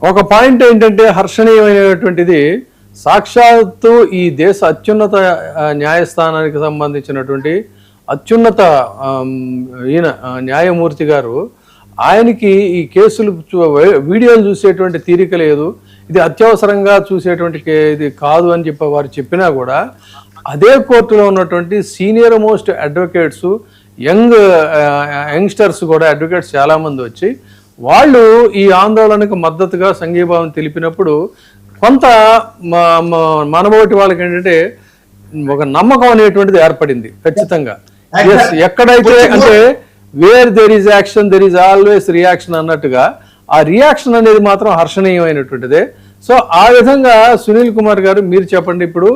ఒక పాయింట్ ఏంటంటే హర్షణీయమైనటువంటిది, సాక్షాత్తు ఈ దేశ అత్యున్నత న్యాయస్థానానికి సంబంధించినటువంటి అత్యున్నత ఈయన న్యాయమూర్తి గారు, ఆయనకి ఈ కేసులు వీడియోలు చూసేటువంటి తీరిక లేదు, ఇది అత్యవసరంగా చూసేటువంటి ఇది కాదు అని చెప్పి వారు చెప్పినా కూడా అదే కోర్టులో ఉన్నటువంటి సీనియర్ మోస్ట్ అడ్వకేట్స్, యంగ్స్టర్స్ కూడా అడ్వకేట్స్ చాలామంది వచ్చి వాళ్ళు ఈ ఆందోళనకు మద్దతుగా సంఘీభావం తెలిపినప్పుడు కొంత మనబోటి వాళ్ళకి ఏంటంటే ఒక నమ్మకం అనేటువంటిది ఏర్పడింది ఖచ్చితంగా. ఎక్కడైతే అంటే where there is action there is always reaction అన్నట్టుగా ఆ రియాక్షన్ అనేది మాత్రం హర్షణీయమైనటువంటిదే. సో ఆ విధంగా సునీల్ కుమార్ గారు మీరు చెప్పండి, ఇప్పుడు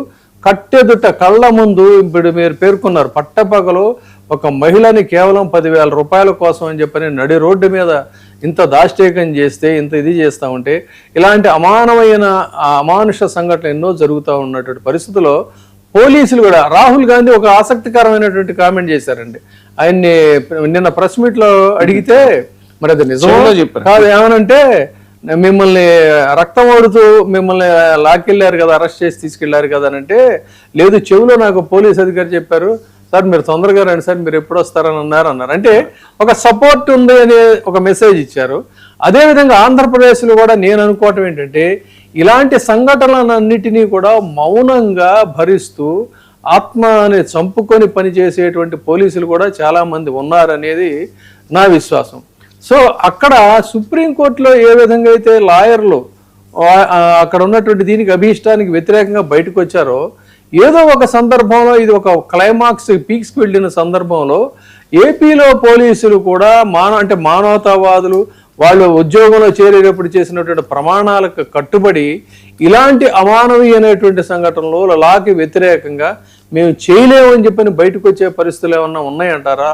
కట్టెదుట కళ్ళ ముందు ఇప్పుడు మీరు పేర్కొన్నారు పట్టపగలు ఒక మహిళని కేవలం 10,000 రూపాయల కోసం అని చెప్పని నడి రోడ్డు మీద ఇంత దాష్టీకం చేస్తే, ఇంత ఇది చేస్తూ ఉంటే, ఇలాంటి అమానుష సంఘటనలు ఎన్నో జరుగుతూ ఉన్నటువంటి పరిస్థితుల్లో పోలీసులు కూడా, రాహుల్ గాంధీ ఒక ఆసక్తికరమైనటువంటి కామెంట్ చేశారండి. ఆయన్ని నిన్న ప్రెస్ మీట్ లో అడిగితే మరి అది నిజంగా చెప్పారు కాదు, ఏమనంటే మిమ్మల్ని రక్తం ఓడుతూ మిమ్మల్ని లాక్కెళ్ళారు కదా, అరెస్ట్ చేసి తీసుకెళ్లారు కదా అని అంటే, లేదు చెవిలో నాకు పోలీస్ అధికారి చెప్పారు సార్ మీరు తొందరగా రండి సార్, మీరు ఎప్పుడు వస్తారని అన్నారు. అంటే ఒక సపోర్ట్ ఉంది అనే ఒక మెసేజ్ ఇచ్చారు. అదేవిధంగా ఆంధ్రప్రదేశ్లో కూడా నేను అనుకోవటం ఏంటంటే, ఇలాంటి సంఘటనలన్నిటినీ కూడా మౌనంగా భరిస్తూ ఆత్మని చంపుకొని పనిచేసేటువంటి పోలీసులు కూడా చాలామంది ఉన్నారనేది నా విశ్వాసం. సో అక్కడ సుప్రీంకోర్టులో ఏ విధంగా అయితే లాయర్లు అక్కడ ఉన్నటువంటి దీనికి అభీష్టానికి వ్యతిరేకంగా బయటకు వచ్చారో, ఏదో ఒక సందర్భంలో ఇది ఒక క్లైమాక్స్ పీక్స్కి వెళ్ళిన సందర్భంలో ఏపీలో పోలీసులు కూడా మానవతావాదులు వాళ్ళు ఉద్యోగంలో చేరేటప్పుడు చేసినటువంటి ప్రమాణాలకు కట్టుబడి ఇలాంటి అమానవీయమైనటువంటి సంఘటనలు లాకి వ్యతిరేకంగా మేము చేయలేమని చెప్పని బయటకు వచ్చే పరిస్థితులు ఏమన్నా ఉన్నాయంటారా?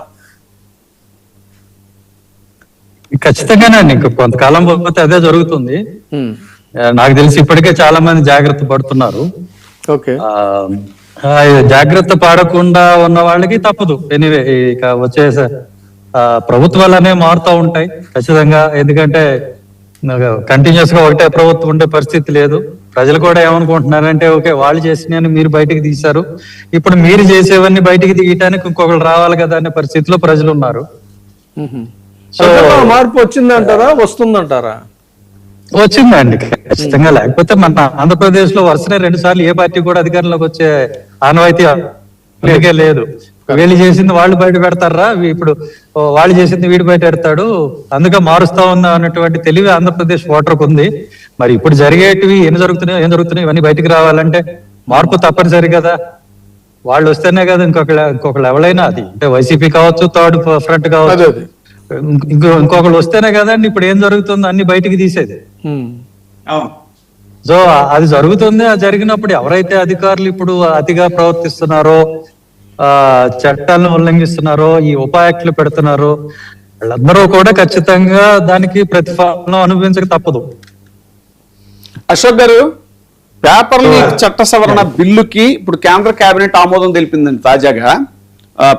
ఖచ్చితంగానండి. ఇంకా కొంతకాలం పోతే అదే జరుగుతుంది. నాకు తెలిసి ఇప్పటికే చాలా మంది జాగ్రత్త పడుతున్నారు. జాగ్రత్త పడకుండా ఉన్న వాళ్ళకి తప్పదు. ఎనీవే ఇక వచ్చే ప్రభుత్వాలనే మారుతూ ఉంటాయి ఖచ్చితంగా. ఎందుకంటే కంటిన్యూస్ గా ఒకటే ప్రభుత్వం ఉండే పరిస్థితి లేదు. ప్రజలు కూడా ఏమనుకుంటున్నారంటే, ఓకే వాళ్ళు చేసినవి మీరు బయటికి తీశారు, ఇప్పుడు మీరు చేసేవన్నీ బయటికి తీయటానికి ఇంకొకరు రావాలి కదా అనే పరిస్థితిలో ప్రజలు ఉన్నారు. సో మార్పు వచ్చిందంటారా, వస్తుందంటారా? వచ్చిందండి ఖచ్చితంగా. లేకపోతే మన ఆంధ్రప్రదేశ్ లో వరుసనే 2 సార్లు ఏ పార్టీ కూడా అధికారంలోకి వచ్చే ఆనవాయితీ లేదు. వీళ్ళు చేసింది వాళ్ళు బయట పెడతారా, ఇప్పుడు వాళ్ళు చేసింది వీడు బయట పెడతాడు, అందుకే మారుస్తా ఉందా అన్నటువంటి తెలివి ఆంధ్రప్రదేశ్ ఓటర్కు ఉంది. మరి ఇప్పుడు జరిగేటివి ఏం జరుగుతున్నాయి ఇవన్నీ బయటికి రావాలంటే మార్పు తప్పనిసరి కదా. వాళ్ళు వస్తేనే కదా ఇంకొకళ్ళు ఎవరైనా, అది అంటే వైసీపీ కావచ్చు, థర్డ్ ఫ్రంట్ కావచ్చు, ఇంకొకళ్ళు వస్తేనే కదండి ఇప్పుడు ఏం జరుగుతుందో అన్ని బయటికి తీసేది. సో అది జరుగుతుంది. అది జరిగినప్పుడు ఎవరైతే అధికారులు ఇప్పుడు అతిగా ప్రవర్తిస్తున్నారో, చట్టాలను ఉల్లంఘిస్తున్నారో, ఈ ఉపాయాక్తులు పెడుతున్నారో, వాళ్ళందరూ కూడా ఖచ్చితంగా దానికి ప్రతిఫలం అనుభవించక తప్పదు. అశోక్ గారు, పేపర్ లీక్ చట్ట సవరణ బిల్లుకి ఇప్పుడు కేంద్ర కేబినెట్ ఆమోదం తెలిపిందండి తాజాగా.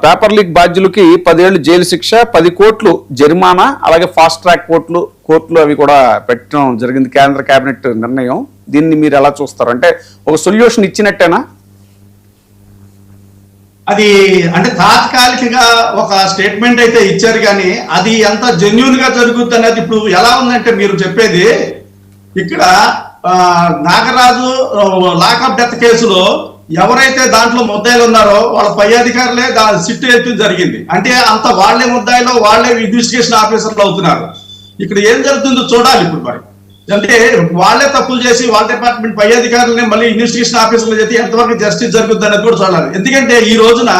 పేపర్ లీక్ బాధ్యులకి 10 ఏళ్లు జైలు శిక్ష, 10 కోట్లు జరిమానా, అలాగే ఫాస్ట్ ట్రాక్ కోర్టులు అవి కూడా పెట్టడం జరిగింది కేంద్ర కేబినెట్ నిర్ణయం. దీన్ని మీరు ఎలా చూస్తారు? అంటే ఒక సొల్యూషన్ ఇచ్చినట్టేనా? అది అంటే తాత్కాలికంగా ఒక స్టేట్మెంట్ అయితే ఇచ్చారు, కానీ అది ఎంత జెన్యూన్ గా జరుగుతుంది అనేది ఇప్పుడు ఎలా ఉందంటే, మీరు చెప్పేది ఇక్కడ నాగరాజు లాకప్ డెత్ కేసులో ఎవరైతే దాంట్లో ముద్దాయిలు ఉన్నారో వాళ్ళ పై అధికారులే సిట్టు ఎత్తు జరిగింది. అంటే అంత వాళ్లే ముద్దాయిలో వాళ్లే ఇన్వెస్టిగేషన్ ఆఫీసర్లు అవుతున్నారు. ఇక్కడ ఏం జరుగుతుందో చూడాలి ఇప్పుడు. మరి అంటే వాళ్లే తప్పులు చేసి వాళ్ళ డిపార్ట్మెంట్ పై అధికారులనే మళ్ళీ ఇన్వెస్టిగేషన్ ఆఫీసర్లు చేసి ఎంతవరకు జస్టిస్ జరుగుతుంది అనేది కూడా చూడాలి. ఎందుకంటే ఈ రోజున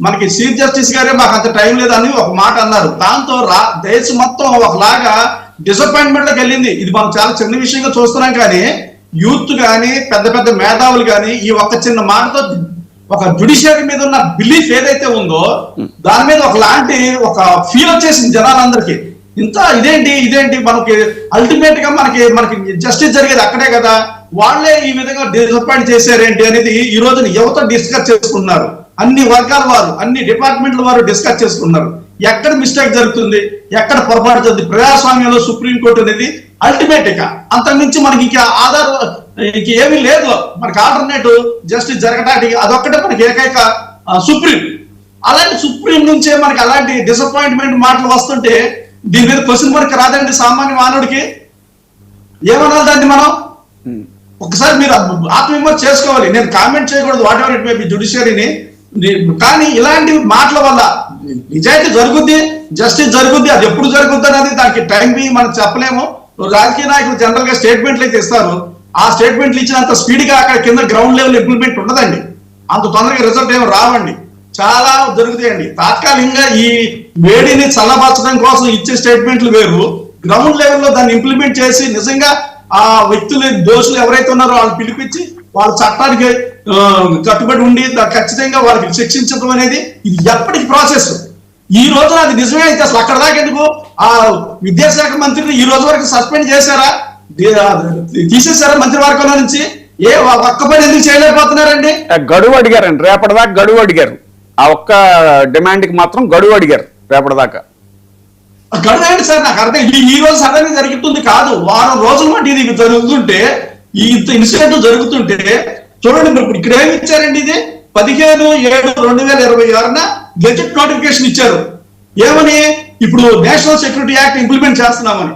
మనకి చీఫ్ జస్టిస్ గారే మాకు అంత టైం లేదని ఒక మాట అన్నారు. దాంతో దేశం మొత్తం ఒకలాగా డిసప్పాయింట్మెంట్ లోకి వెళ్ళింది. ఇది మనం చాలా చిన్న విషయంగా చూస్తున్నాం, కానీ యూత్ కానీ పెద్ద పెద్ద మేధావులు కానీ ఈ ఒక్క చిన్న మాటతో ఒక జ్యుడిషియరీ మీద ఉన్న బిలీఫ్ ఏదైతే ఉందో దాని మీద ఒకలాంటి ఒక ఫీల్ వచ్చేసింది జనాలందరికీ. ఇంత ఇదేంటి మనకి అల్టిమేట్ గా మనకి జస్టిస్ జరిగేది అక్కడే కదా, వాళ్లే ఈ విధంగా డిసప్పాయింట్ చేశారేంటి అనేది ఈ రోజున యువత డిస్కస్ చేసుకున్నారు. అన్ని వర్గాల వారు, అన్ని డిపార్ట్మెంట్ల వారు డిస్కస్ చేసుకున్నారు. ఎక్కడ మిస్టేక్ జరుగుతుంది, ఎక్కడ పొరపాటు జరుగుతుంది. ప్రజాస్వామ్యంలో సుప్రీంకోర్టు అనేది అల్టిమేట్ ఇక అంతకుమించి మనకి ఇక ఆధార్ ఇక ఏమీ లేదు. మనకి ఆల్టర్నేటివ్ జస్టిస్ జరగడానికి అదొక్కటే మనకి ఏకైక సుప్రీం. అలాంటి సుప్రీం నుంచే మనకి అలాంటి డిసప్పాయింట్మెంట్ మాటలు వస్తుంటే దీని మీద క్వశ్చన్ మార్క్ రాదండి సామాన్య మానవుడికి? ఏమనాలి దాన్ని మనం? ఒకసారి మీరు ఆత్మవిమర్శ చేసుకోవాలి. నేను కామెంట్ చేయకూడదు whatever it may be జుడిషియరీని, కానీ ఇలాంటి మాటల వల్ల నిజాయితీ జరుగుద్ది, జస్టిస్ జరుగుద్ది. అది ఎప్పుడు జరుగుద్ది అనేది దానికి టైం బి మనం చెప్పలేము. రాజకీయ నాయకులు జనరల్ గా స్టేట్మెంట్లు అయితే ఇస్తారు, ఆ స్టేట్మెంట్లు ఇచ్చినంత స్పీడ్ గా అక్కడ కింద గ్రౌండ్ లెవెల్ ఇంప్లిమెంట్ ఉండదండి, అంత తొందరగా రిజల్ట్ ఏమి రావండి, చాలా జరుగుతాయండి. తాత్కాలికంగా ఈ వేడిని చల్లబరచడం కోసం ఇచ్చే స్టేట్మెంట్లు వేరు, గ్రౌండ్ లెవెల్లో దాన్ని ఇంప్లిమెంట్ చేసి నిజంగా ఆ వ్యక్తులు దోషులు ఎవరైతే ఉన్నారో వాళ్ళు పిలిపించి వాళ్ళ చట్టానికి కట్టుబడి ఉండి ఖచ్చితంగా వాళ్ళకి శిక్షించడం అనేది ఇది ఎప్పటికి ప్రాసెస్. ఈ రోజున అది నిజమే అయితే అసలు అక్కడ దాకా ఎందుకు ఆ విద్యాశాఖ మంత్రిని ఈ రోజు వరకు సస్పెండ్ చేశారా, తీసేశారా మంత్రివర్గంలో నుంచి? ఏ ఒక్క పని ఎందుకు చేయలేకపోతున్నారండి? గడువు అడిగారండి, రేపటిదాకా గడువు అడిగారు. ఆ ఒక్క డిమాండ్ కి మాత్రం గడువు అడిగారు రేపటిదాకా. గడువు ఏంటి సార్? నాకు అర్థం ఈ రోజు సడన్ గా జరుగుతుంది కాదు, వారం రోజుల మట్టి ఇది జరుగుతుంటే, ఈ ఇన్సిడెంట్ జరుగుతుంటే చూడండి ఇప్పుడు ఇక్కడ ఏమి ఇచ్చారండి, ఇది 15/7/2026 గెజెట్ నోటిఫికేషన్ ఇచ్చారు. ఏమని? ఇప్పుడు నేషనల్ సెక్యూరిటీ యాక్ట్ ఇంప్లిమెంట్ చేస్తున్నామని.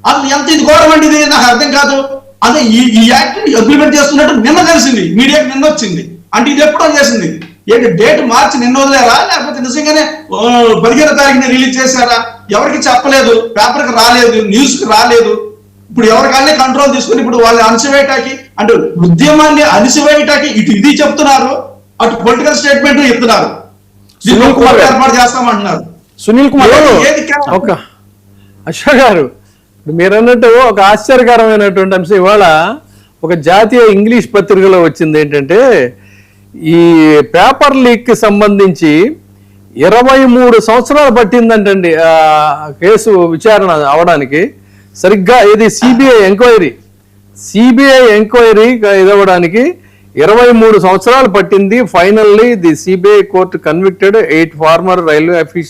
అది ఎంత ఇది ఘోరం అండి, ఇది నాకు అర్థం కాదు. అదే ఈ యాక్ట్ ఇంప్లిమెంట్ చేస్తున్నట్టు నిన్న తెలిసింది, మీడియాకి నిన్న వచ్చింది. అంటే ఇది ఎప్పుడో చేసింది ఏంటి? డేట్ మార్చి నిన్న వదిలేరా, లేకపోతే నిజంగానే 15వ తారీఖుని రిలీజ్ చేశారా? ఎవరికి చెప్పలేదు, పేపర్కి రాలేదు, న్యూస్ కి రాలేదు. ఇప్పుడు ఎవరికాళ్ళే కంట్రోల్ తీసుకుని ఇప్పుడు వాళ్ళు అణచివేయటానికి, అంటే ఉద్యమాన్ని అణచివేయటానికి ఇటు ఇది చెప్తున్నారు, అటు పొలిటికల్ స్టేట్మెంట్ చెప్తున్నారు, సునీల్ కుమార్ ఏర్పాటు చేస్తామంటున్నారు. సునీల్ కుమార్ ఒక అశోక్ గారు, మీరు అన్నట్టు ఒక ఆశ్చర్యకరమైనటువంటి అంశం ఇవాళ ఒక జాతీయ ఇంగ్లీష్ పత్రికలో వచ్చింది. ఏంటంటే ఈ పేపర్ లీక్ కి సంబంధించి 23 సంవత్సరాలు పట్టిందంటండి ఆ కేసు విచారణ అవడానికి. సరిగ్గా ఇది సిబిఐ ఎంక్వైరీ ఇదవ్వడానికి 23 సంవత్సరాలు పట్టింది. Finally the CBI court convicted 8 former railway official